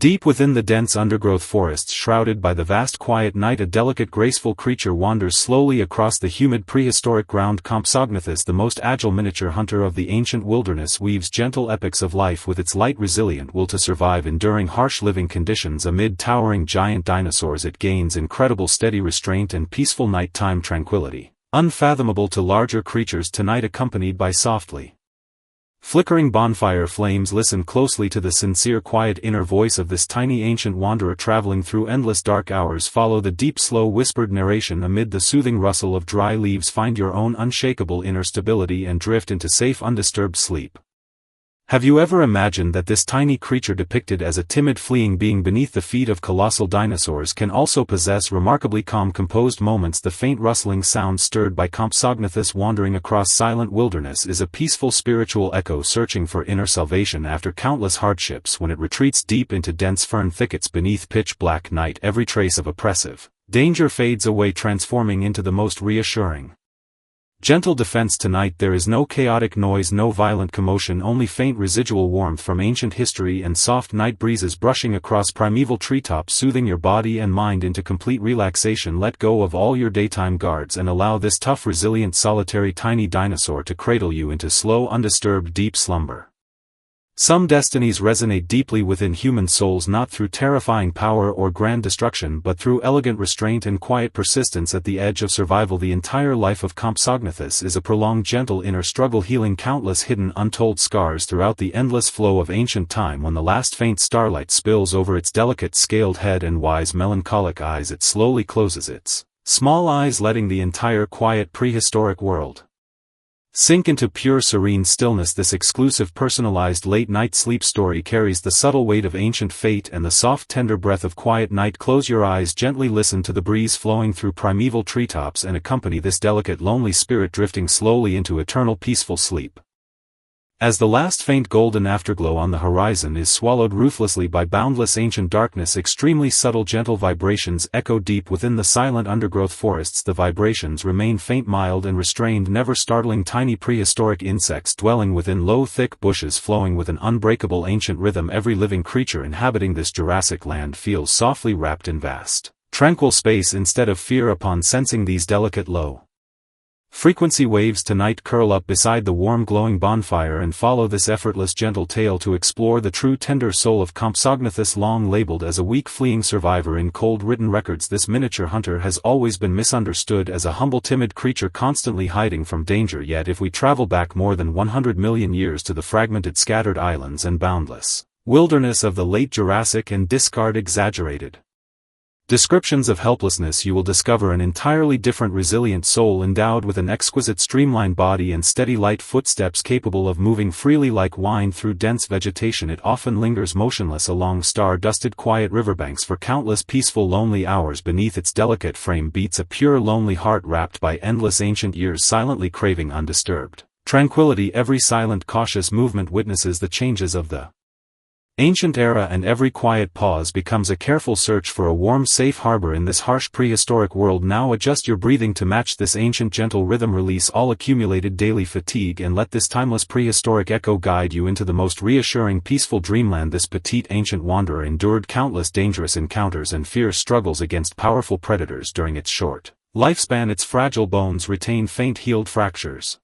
Deep within the dense undergrowth forests shrouded by the vast quiet night, a delicate graceful creature wanders slowly across the humid prehistoric ground. Compsognathus, the most agile miniature hunter of the ancient wilderness, weaves gentle epics of life with its light resilient will to survive enduring harsh living conditions amid towering giant dinosaurs. It gains incredible steady restraint and peaceful nighttime tranquility, unfathomable to larger creatures. Tonight, accompanied by softly flickering bonfire flames, listen closely to the sincere quiet inner voice of this tiny ancient wanderer traveling through endless dark hours. Follow the deep slow whispered narration amid the soothing rustle of dry leaves. Find your own unshakable inner stability and drift into safe undisturbed sleep. Have you ever imagined that this tiny creature, depicted as a timid fleeing being beneath the feet of colossal dinosaurs, can also possess remarkably calm composed moments? The faint rustling sound stirred by Compsognathus wandering across silent wilderness is a peaceful spiritual echo searching for inner salvation after countless hardships. When it retreats deep into dense fern thickets beneath pitch black night, every trace of oppressive danger fades away, transforming into the most reassuring gentle defense. Tonight there is no chaotic noise, no violent commotion, only faint residual warmth from ancient history and soft night breezes brushing across primeval treetops, soothing your body and mind into complete relaxation. Let go of all your daytime guards and allow this tough, resilient, solitary tiny dinosaur to cradle you into slow, undisturbed, deep slumber. Some destinies resonate deeply within human souls, not through terrifying power or grand destruction, but through elegant restraint and quiet persistence at the edge of survival. The entire life of Compsognathus is a prolonged gentle inner struggle, healing countless hidden untold scars throughout the endless flow of ancient time. When the last faint starlight spills over its delicate scaled head and wise melancholic eyes, it slowly closes its small eyes, letting the entire quiet prehistoric world sink into pure serene stillness. This exclusive personalized late-night sleep story carries the subtle weight of ancient fate and the soft tender breath of quiet night. Close your eyes, gently listen to the breeze flowing through primeval treetops and accompany this delicate lonely spirit drifting slowly into eternal peaceful sleep. As the last faint golden afterglow on the horizon is swallowed ruthlessly by boundless ancient darkness, extremely subtle gentle vibrations echo deep within the silent undergrowth forests. The vibrations remain faint, mild and restrained, never startling. Tiny prehistoric insects dwelling within low thick bushes flowing with an unbreakable ancient rhythm. Every living creature inhabiting this Jurassic land feels softly wrapped in vast, tranquil space instead of fear. Upon sensing these delicate low frequency waves, tonight curl up beside the warm glowing bonfire and follow this effortless gentle tale to explore the true tender soul of Compsognathus. Long labeled as a weak fleeing survivor in cold written records, this miniature hunter has always been misunderstood as a humble timid creature constantly hiding from danger. Yet if we travel back more than 100 million years to the fragmented scattered islands and boundless wilderness of the late Jurassic and discard exaggerated descriptions of helplessness, you will discover an entirely different resilient soul endowed with an exquisite streamlined body and steady light footsteps capable of moving freely like wind through dense vegetation. It often lingers motionless along star-dusted quiet riverbanks for countless peaceful lonely hours. Beneath its delicate frame beats a pure lonely heart wrapped by endless ancient years, silently craving undisturbed tranquility. Every silent cautious movement witnesses the changes of the ancient era, and every quiet pause becomes a careful search for a warm safe harbor in this harsh prehistoric world. Now adjust your breathing to match this ancient gentle rhythm. Release all accumulated daily fatigue and let this timeless prehistoric echo guide you into the most reassuring peaceful dreamland. This petite ancient wanderer endured countless dangerous encounters and fierce struggles against powerful predators during its short lifespan. Its fragile bones retain faint healed fractures,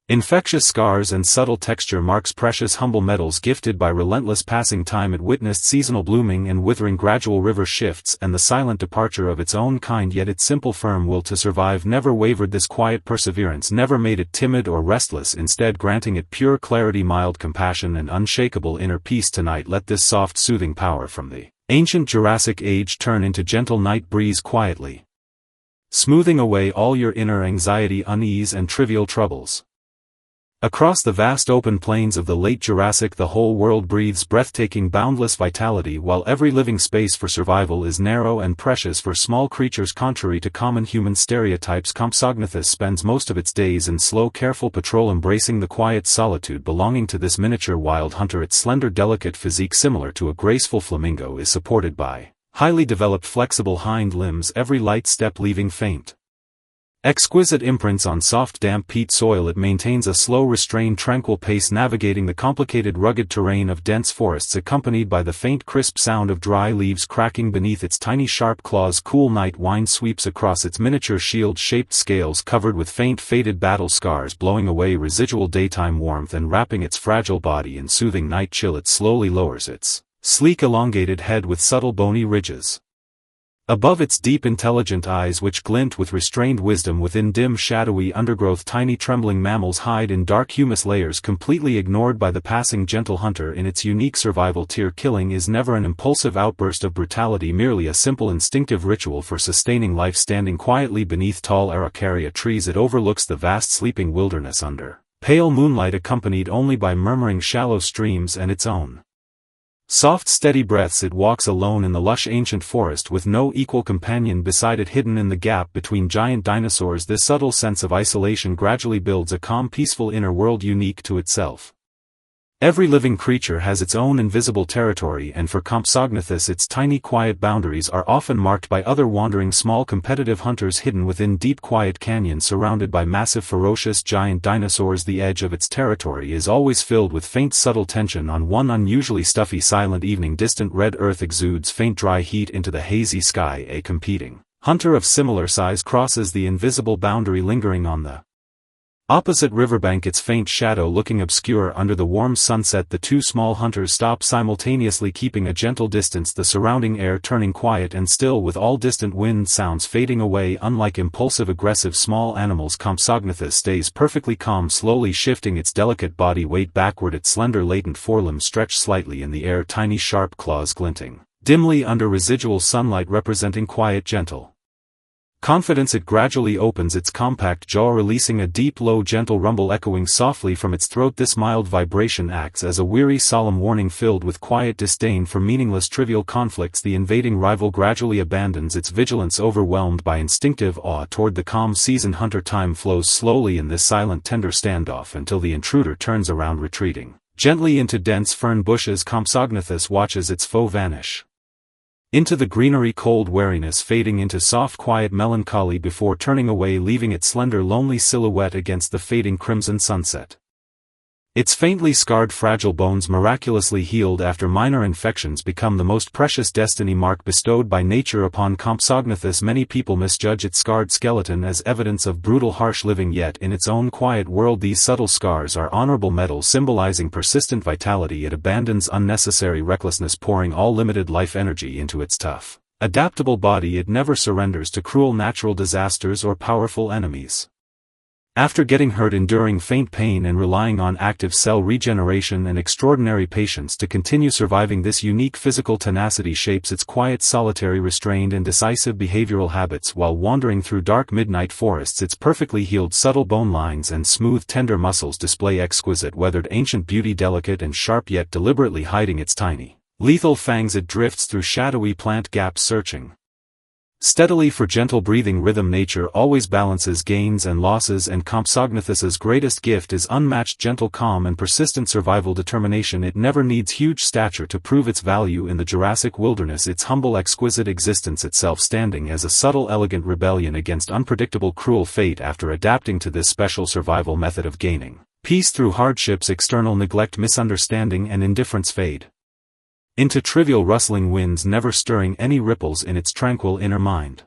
infectious scars and subtle texture marks, precious humble metals gifted by relentless passing time. It witnessed seasonal blooming and withering, gradual river shifts and the silent departure of its own kind, yet its simple firm will to survive never wavered. This quiet perseverance never made it timid or restless, instead granting it pure clarity, mild compassion and unshakable inner peace. Tonight let this soft soothing power from the ancient Jurassic age turn into gentle night breeze, quietly smoothing away all your inner anxiety, unease and trivial troubles. Across the vast open plains of the late Jurassic, the whole world breathes breathtaking boundless vitality, while every living space for survival is narrow and precious for small creatures. Contrary to common human stereotypes, Compsognathus spends most of its days in slow careful patrol, embracing the quiet solitude belonging to this miniature wild hunter. Its slender delicate physique, similar to a graceful flamingo, is supported by highly developed flexible hind limbs, every light step leaving faint Exquisite imprints on soft damp peat soil, it maintains a slow, restrained, tranquil pace, navigating the complicated rugged terrain of dense forests, accompanied by the faint crisp sound of dry leaves cracking beneath its tiny sharp claws. Cool night wind sweeps across its miniature shield-shaped scales covered with faint faded battle scars, blowing away residual daytime warmth and wrapping its fragile body in soothing night chill. It slowly lowers its sleek elongated head with subtle bony ridges above its deep intelligent eyes, which glint with restrained wisdom. Within dim shadowy undergrowth, tiny trembling mammals hide in dark humus layers, completely ignored by the passing gentle hunter. In its unique survival tier, killing is never an impulsive outburst of brutality, merely a simple instinctive ritual for sustaining life. Standing quietly beneath tall araucaria trees, it overlooks the vast sleeping wilderness under pale moonlight, accompanied only by murmuring shallow streams and its own soft steady breaths. It walks alone in the lush ancient forest, with no equal companion beside it. Hidden in the gap between giant dinosaurs, this subtle sense of isolation gradually builds a calm, peaceful inner world unique to itself. Every living creature has its own invisible territory, and for Compsognathus its tiny quiet boundaries are often marked by other wandering small competitive hunters hidden within deep quiet canyons surrounded by massive ferocious giant dinosaurs. The edge of its territory is always filled with faint subtle tension. On one unusually stuffy silent evening, distant red earth exudes faint dry heat into the hazy sky. A competing hunter of similar size crosses the invisible boundary, lingering on the opposite riverbank, its faint shadow looking obscure under the warm sunset. The two small hunters stop simultaneously, keeping a gentle distance, the surrounding air turning quiet and still with all distant wind sounds fading away. Unlike impulsive aggressive small animals, Compsognathus stays perfectly calm, slowly shifting its delicate body weight backward, its slender latent forelimbs stretched slightly in the air, tiny sharp claws glinting dimly under residual sunlight, representing quiet gentle confidence. It gradually opens its compact jaw, releasing a deep low gentle rumble echoing softly from its throat. This mild vibration acts as a weary solemn warning, filled with quiet disdain for meaningless trivial conflicts. The invading rival gradually abandons its vigilance, overwhelmed by instinctive awe toward the calm seasoned hunter. Time flows slowly in this silent tender standoff until the intruder turns around, retreating gently into dense fern bushes. Compsognathus watches its foe vanish into the greenery, cold wariness fading into soft quiet melancholy before turning away, leaving its slender lonely silhouette against the fading crimson sunset. Its faintly scarred fragile bones, miraculously healed after minor infections, become the most precious destiny mark bestowed by nature upon Compsognathus. Many people misjudge its scarred skeleton as evidence of brutal harsh living, yet in its own quiet world these subtle scars are honorable medals symbolizing persistent vitality. It abandons unnecessary recklessness, pouring all limited life energy into its tough, adaptable body. It never surrenders to cruel natural disasters or powerful enemies. After getting hurt, enduring faint pain, and relying on active cell regeneration and extraordinary patience to continue surviving, this unique physical tenacity shapes its quiet, solitary, restrained and decisive behavioral habits. While wandering through dark midnight forests, its perfectly healed subtle bone lines and smooth tender muscles display exquisite weathered ancient beauty, delicate and sharp yet deliberately hiding its tiny, lethal fangs. It drifts through shadowy plant gaps, searching steadily for gentle breathing rhythm. Nature always balances gains and losses, and Compsognathus's greatest gift is unmatched gentle calm and persistent survival determination. It never needs huge stature to prove its value in the Jurassic wilderness, its humble exquisite existence itself standing as a subtle elegant rebellion against unpredictable cruel fate. After adapting to this special survival method of gaining peace through hardships, external neglect, misunderstanding and indifference fade into trivial rustling winds, never stirring any ripples in its tranquil inner mind.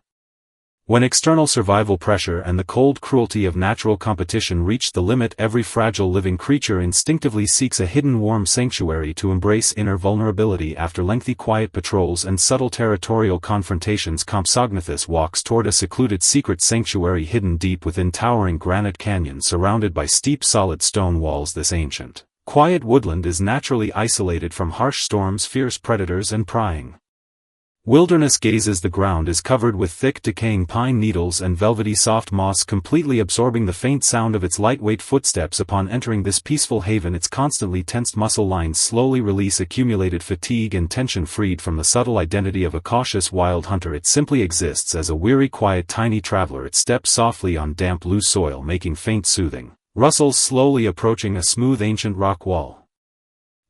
When external survival pressure and the cold cruelty of natural competition reach the limit, every fragile living creature instinctively seeks a hidden warm sanctuary to embrace inner vulnerability. After lengthy quiet patrols and subtle territorial confrontations, Compsognathus walks toward a secluded secret sanctuary hidden deep within towering granite canyons surrounded by steep solid stone walls. This ancient, quiet woodland is naturally isolated from harsh storms, fierce predators and prying wilderness gazes. The ground is covered with thick decaying pine needles and velvety soft moss, completely absorbing the faint sound of its lightweight footsteps. Upon entering this peaceful haven, its constantly tensed muscle lines slowly release accumulated fatigue and tension. Freed from the subtle identity of a cautious wild hunter, it simply exists as a weary quiet tiny traveler. It steps softly on damp loose soil, making faint soothing rustles, slowly approaching a smooth ancient rock wall.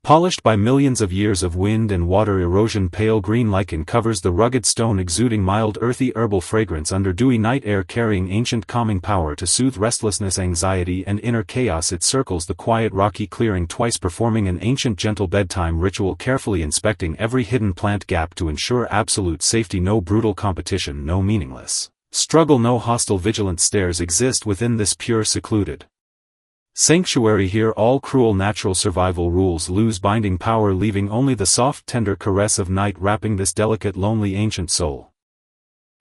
Polished by millions of years of wind and water erosion, pale green lichen covers the rugged stone, exuding mild earthy herbal fragrance under dewy night air, carrying ancient calming power to soothe restlessness, anxiety and inner chaos. It circles the quiet rocky clearing twice, performing an ancient gentle bedtime ritual, carefully inspecting every hidden plant gap to ensure absolute safety. No brutal competition, no meaningless struggle, no hostile vigilant stares exist within this pure, secluded sanctuary. Here all cruel natural survival rules lose binding power, leaving only the soft tender caress of night wrapping this delicate lonely ancient soul.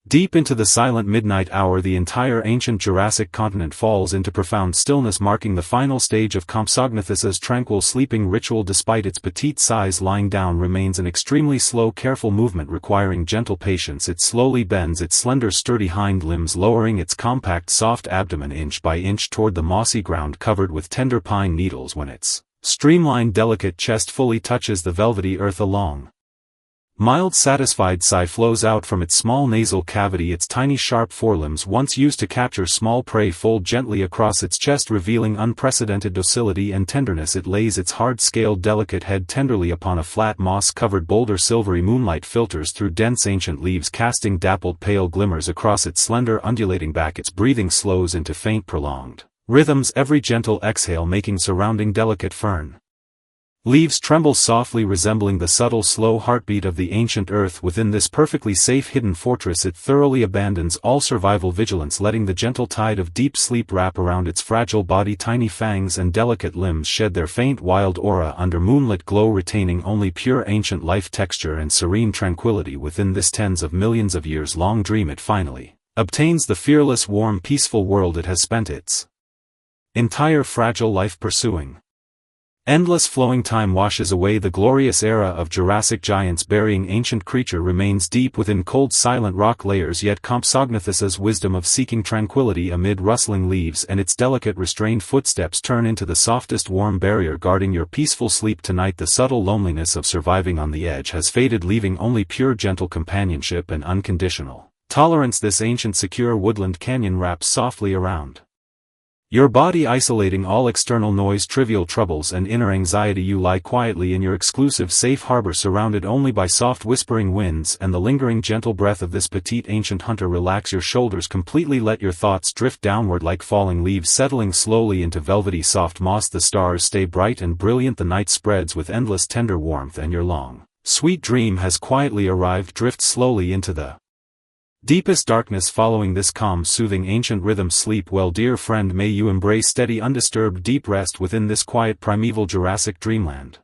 Deep into the silent midnight hour, the entire ancient Jurassic continent falls into profound stillness, marking the final stage of Compsognathis's tranquil sleeping ritual. Despite its petite size, lying down remains an extremely slow, careful movement requiring gentle patience. It slowly bends its slender, sturdy hind limbs, lowering its compact, soft abdomen inch by inch toward the mossy ground covered with tender pine needles. When its streamlined, delicate chest fully touches the velvety earth, a long, mild, satisfied sigh flows out from its small nasal cavity. Its tiny, sharp forelimbs, once used to capture small prey, fold gently across its chest, revealing unprecedented docility and tenderness. It lays its hard-scaled, delicate head tenderly upon a flat, moss-covered boulder. Silvery moonlight filters through dense ancient leaves, casting dappled, pale glimmers across its slender, undulating back. Its breathing slows into faint, prolonged rhythms, every gentle exhale making surrounding delicate fern leaves tremble softly, resembling the subtle, slow heartbeat of the ancient earth. Within this perfectly safe hidden fortress, it thoroughly abandons all survival vigilance, letting the gentle tide of deep sleep wrap around its fragile body. Tiny fangs and delicate limbs shed their faint, wild aura under moonlit glow, retaining only pure ancient life, texture and serene tranquility. Within this tens of millions of years long dream, it finally obtains the fearless, warm, peaceful world it has spent its entire fragile life pursuing. Endless flowing time washes away the glorious era of Jurassic giants, burying ancient creature remains deep within cold, silent rock layers. Yet Compsognathis's wisdom of seeking tranquility amid rustling leaves and its delicate, restrained footsteps turn into the softest, warm barrier guarding your peaceful sleep tonight. The subtle loneliness of surviving on the edge has faded, leaving only pure, gentle companionship and unconditional tolerance. This ancient, secure woodland canyon wraps softly around your body, isolating all external noise, trivial troubles and inner anxiety. You lie quietly in your exclusive safe harbor, surrounded only by soft whispering winds and the lingering gentle breath of this petite ancient hunter. Relax your shoulders completely, let your thoughts drift downward like falling leaves, settling slowly into velvety soft moss. The stars stay bright and brilliant, the night spreads with endless tender warmth, and your long, sweet dream has quietly arrived. Drift slowly into the deepest darkness, following this calm, soothing ancient rhythm. Sleep well, dear friend, may you embrace steady, undisturbed, deep rest within this quiet, primeval Jurassic dreamland.